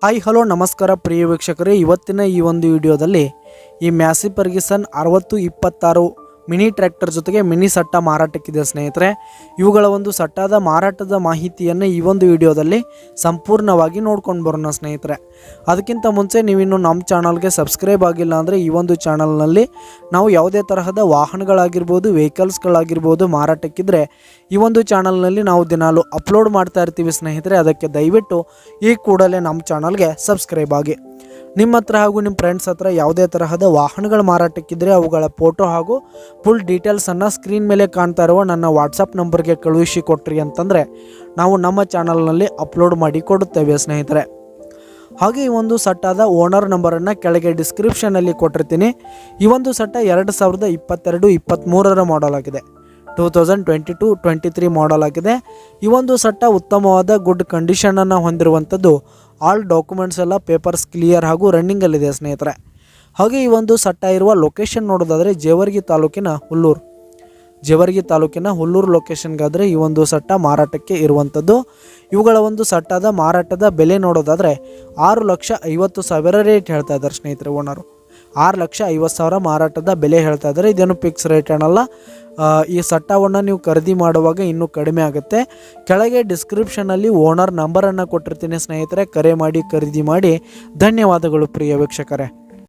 Hi hello ನಮಸ್ಕಾರ ಪ್ರಿಯ ವೀಕ್ಷಕರೇ, ಇವತ್ತಿನ ಈ ಒಂದು ವಿಡಿಯೋದಲ್ಲಿ ಈ ಮ್ಯಾಸಿ ಫರ್ಗ್ಯೂಸನ್ 6026 ಮಿನಿ ಟ್ರ್ಯಾಕ್ಟರ್ ಜೊತೆಗೆ ಮಿನಿ ಸಟ್ಟ ಮಾರಾಟಕ್ಕಿದೆ ಸ್ನೇಹಿತರೆ. ಇವುಗಳ ಒಂದು ಸಟ್ಟಾದ ಮಾರಾಟದ ಮಾಹಿತಿಯನ್ನು ಈ ಒಂದು ವಿಡಿಯೋದಲ್ಲಿ ಸಂಪೂರ್ಣವಾಗಿ ನೋಡ್ಕೊಂಡು ಬರೋಣ ಸ್ನೇಹಿತರೆ. ಅದಕ್ಕಿಂತ ಮುಂಚೆ ನೀವಿನ್ನು ನಮ್ಮ ಚಾನಲ್ಗೆ ಸಬ್ಸ್ಕ್ರೈಬ್ ಆಗಿಲ್ಲ ಅಂದರೆ ಈ ಒಂದು ಚಾನಲ್ನಲ್ಲಿ ನಾವು ಯಾವುದೇ ತರಹದ ವಾಹನಗಳಾಗಿರ್ಬೋದು, ವೆಹಿಕಲ್ಸ್ಗಳಾಗಿರ್ಬೋದು ಮಾರಾಟಕ್ಕಿದ್ರೆ ಈ ಒಂದು ಚಾನಲ್ನಲ್ಲಿ ನಾವು ದಿನಾಲು ಅಪ್ಲೋಡ್ ಮಾಡ್ತಾ ಇರ್ತೀವಿ ಸ್ನೇಹಿತರೆ. ಅದಕ್ಕೆ ದಯವಿಟ್ಟು ಈ ಕೂಡಲೇ ನಮ್ಮ ಚಾನಲ್ಗೆ ಸಬ್ಸ್ಕ್ರೈಬ್ ಆಗಿ. ನಿಮ್ಮ ಹತ್ರ ಹಾಗೂ ನಿಮ್ಮ ಫ್ರೆಂಡ್ಸ್ ಹತ್ರ ಯಾವುದೇ ತರಹದ ವಾಹನಗಳ ಮಾರಾಟಕ್ಕಿದ್ರೆ ಅವುಗಳ ಫೋಟೋ ಹಾಗೂ ಫುಲ್ ಡೀಟೇಲ್ಸನ್ನು ಸ್ಕ್ರೀನ್ ಮೇಲೆ ಕಾಣ್ತಾ ಇರುವ ನನ್ನ ವಾಟ್ಸಪ್ ನಂಬರ್ಗೆ ಕಳುಹಿಸಿ ಕೊಟ್ರಿ ಅಂತಂದರೆ ನಾವು ನಮ್ಮ ಚಾನಲ್ನಲ್ಲಿ ಅಪ್ಲೋಡ್ ಮಾಡಿ ಕೊಡುತ್ತೇವೆ ಸ್ನೇಹಿತರೆ. ಹಾಗೆ ಈ ಒಂದು ಸಟ್ಟಾದ ಓನರ್ ನಂಬರನ್ನು ಕೆಳಗೆ ಡಿಸ್ಕ್ರಿಪ್ಷನಲ್ಲಿ ಕೊಟ್ಟಿರ್ತೀನಿ. ಈ ಒಂದು ಸಟ್ಟ 2022-23 ಮಾಡಲ್ ಆಗಿದೆ. 2022-23 ಮಾಡಲ್ ಆಗಿದೆ. ಈ ಒಂದು ಸಟ್ಟ ಉತ್ತಮವಾದ ಗುಡ್ ಕಂಡೀಷನನ್ನು ಹೊಂದಿರುವಂಥದ್ದು. ಆಲ್ ಡಾಕ್ಯುಮೆಂಟ್ಸ್ ಎಲ್ಲ ಪೇಪರ್ಸ್ ಕ್ಲಿಯರ್ ಹಾಗೂ ರನ್ನಿಂಗಲ್ಲಿದೆ ಸ್ನೇಹಿತರೆ. ಹಾಗೆ ಈ ಒಂದು ಸಟ್ಟ ಇರುವ ಲೊಕೇಶನ್ ನೋಡೋದಾದರೆ ಜೇವರ್ಗಿ ತಾಲೂಕಿನ ಹುಲ್ಲೂರು ಲೊಕೇಶನ್ಗಾದರೆ ಈ ಒಂದು ಸಟ್ಟ ಮಾರಾಟಕ್ಕೆ ಇರುವಂಥದ್ದು. ಇವುಗಳ ಒಂದು ಸಟ್ಟಾದ ಮಾರಾಟದ ಬೆಲೆ ನೋಡೋದಾದರೆ 6,50,000 ರೇಟ್ ಹೇಳ್ತಾ ಇದ್ದಾರೆ ಸ್ನೇಹಿತರೆ. ಓನರು 6,50,000 ಮಾರಾಟದ ಬೆಲೆ ಹೇಳ್ತಾ ಇದ್ದಾರೆ. ಇದೇನು ಫಿಕ್ಸ್ ರೇಟ್ ಏನಲ್ಲ. ಈ ಸಟ್ಟವನ್ನು ನೀವು ಖರೀದಿ ಮಾಡುವಾಗ ಇನ್ನೂ ಕಡಿಮೆ ಆಗುತ್ತೆ. ಕೆಳಗೆ ಡಿಸ್ಕ್ರಿಪ್ಷನಲ್ಲಿ ಓನರ್ ನಂಬರನ್ನು ಕೊಟ್ಟಿರ್ತೀನಿ ಸ್ನೇಹಿತರೆ. ಕರೆ ಮಾಡಿ ಖರೀದಿ ಮಾಡಿ. ಧನ್ಯವಾದಗಳು ಪ್ರಿಯ ವೀಕ್ಷಕರೇ.